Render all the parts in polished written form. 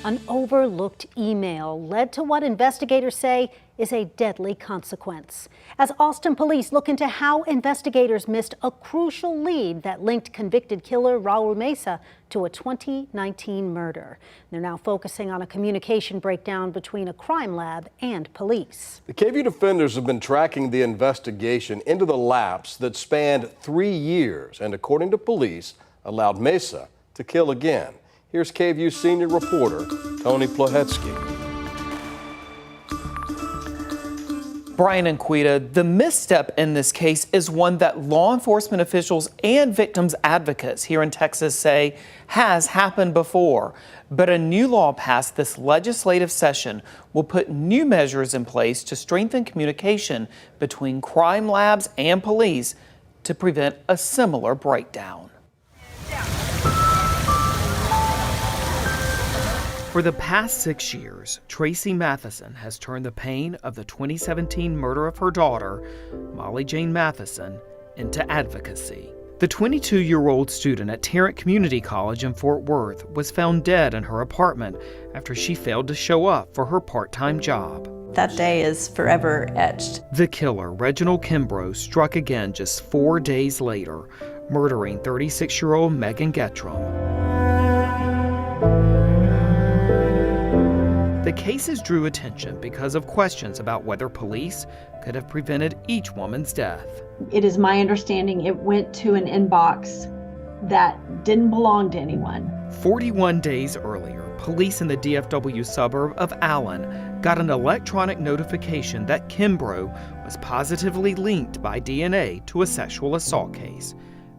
An overlooked email led to what investigators say is a deadly consequence. As Austin police look into how investigators missed a crucial lead that linked convicted killer Raul Mesa to a 2019 murder. They're now focusing on a communication breakdown between a crime lab and police. The KVUE Defenders have been tracking the investigation into the lapse that spanned 3 years and, according to police, allowed Mesa to kill again. Here's KVUE senior reporter Tony Plahetsky. Brian and Quita, the misstep in this case is one that law enforcement officials and victims advocates here in Texas say has happened before. But a new law passed this legislative session will put new measures in place to strengthen communication between crime labs and police to prevent a similar breakdown. For the past 6 years, Tracy Matheson has turned the pain of the 2017 murder of her daughter, Molly Jane Matheson, into advocacy. The 22-year-old student at Tarrant Community College in Fort Worth was found dead in her apartment after she failed to show up for her part-time job. That day is forever etched. The killer, Reginald Kimbrough, struck again just 4 days later, murdering 36-year-old Megan Gettram. The cases drew attention because of questions about whether police could have prevented each woman's death. It is my understanding it went to an inbox that didn't belong to anyone. 41 days earlier, police in the DFW suburb of Allen got an electronic notification that Kimbrough was positively linked by DNA to a sexual assault case,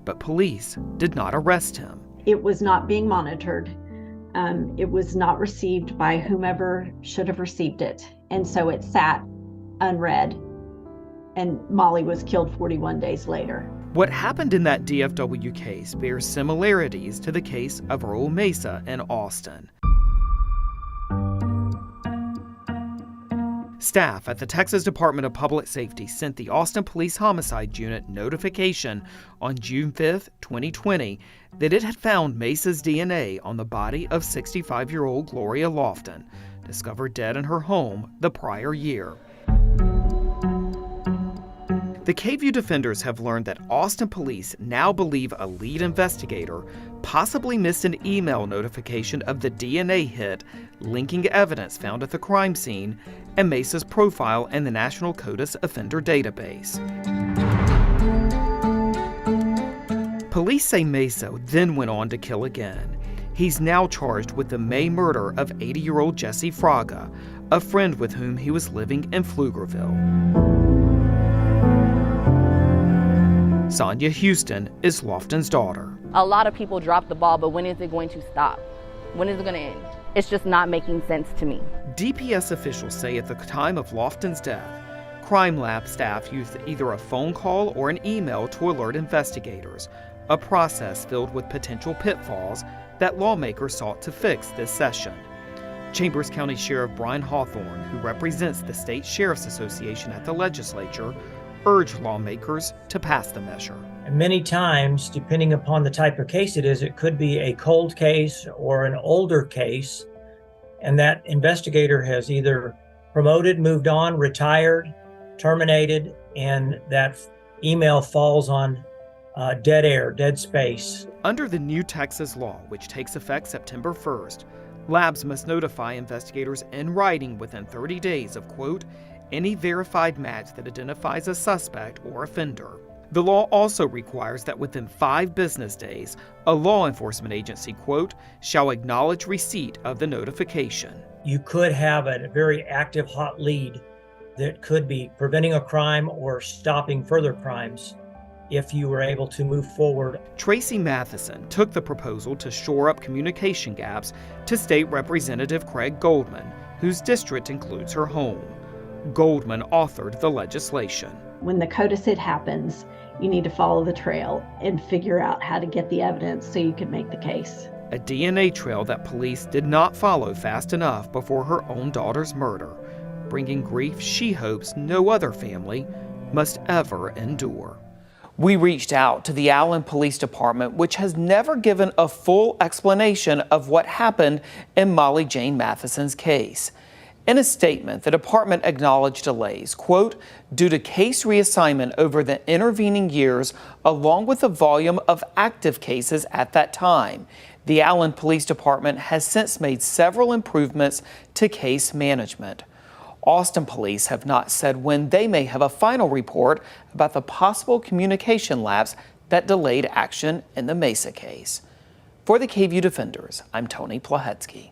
but police did not arrest him. It was not being monitored. It was not received by whomever should have received it. And so it sat unread, and Molly was killed 41 days later. What happened in that DFW case bears similarities to the case of Raul Mesa in Austin. Staff at the Texas Department of Public Safety sent the Austin Police Homicide Unit notification on June 5, 2020, that it had found Mesa's DNA on the body of 65-year-old Gloria Lofton, discovered dead in her home the prior year. The KVUE Defenders have learned that Austin police now believe a lead investigator possibly missed an email notification of the DNA hit linking evidence found at the crime scene and Mesa's profile in the National CODIS offender database. Police say Mesa then went on to kill again. He's now charged with the May murder of 80-year-old Jesse Fraga, a friend with whom he was living in Pflugerville. Sonia Houston is Lofton's daughter. A lot of people drop the ball, but when is it going to stop? When is it going to end? It's just not making sense to me. DPS officials say at the time of Lofton's death, crime lab staff used either a phone call or an email to alert investigators, a process filled with potential pitfalls that lawmakers sought to fix this session. Chambers County Sheriff Brian Hawthorne, who represents the State Sheriff's Association at the legislature, urged lawmakers to pass the measure. And many times, depending upon the type of case it is, it could be a cold case or an older case, and that investigator has either promoted, moved on, retired, terminated, and that email falls on dead air, dead space. Under the new Texas law, which takes effect September 1st, labs must notify investigators in writing within 30 days of, quote, any verified match that identifies a suspect or offender. The law also requires that within 5 business days, a law enforcement agency, quote, shall acknowledge receipt of the notification. You could have a very active hot lead that could be preventing a crime or stopping further crimes if you were able to move forward. Tracy Matheson took the proposal to shore up communication gaps to State Representative Craig Goldman, whose district includes her home. Goldman authored the legislation. When the CODIS hit happens, you need to follow the trail and figure out how to get the evidence so you can make the case. A DNA trail that police did not follow fast enough before her own daughter's murder, bringing grief she hopes no other family must ever endure. We reached out to the Allen Police Department, which has never given a full explanation of what happened in Molly Jane Matheson's case. In a statement, the department acknowledged delays, quote, due to case reassignment over the intervening years, along with the volume of active cases at that time. The Allen Police Department has since made several improvements to case management. Austin police have not said when they may have a final report about the possible communication lapse that delayed action in the Mesa case. For the KVUE Defenders, I'm Tony Plahetsky.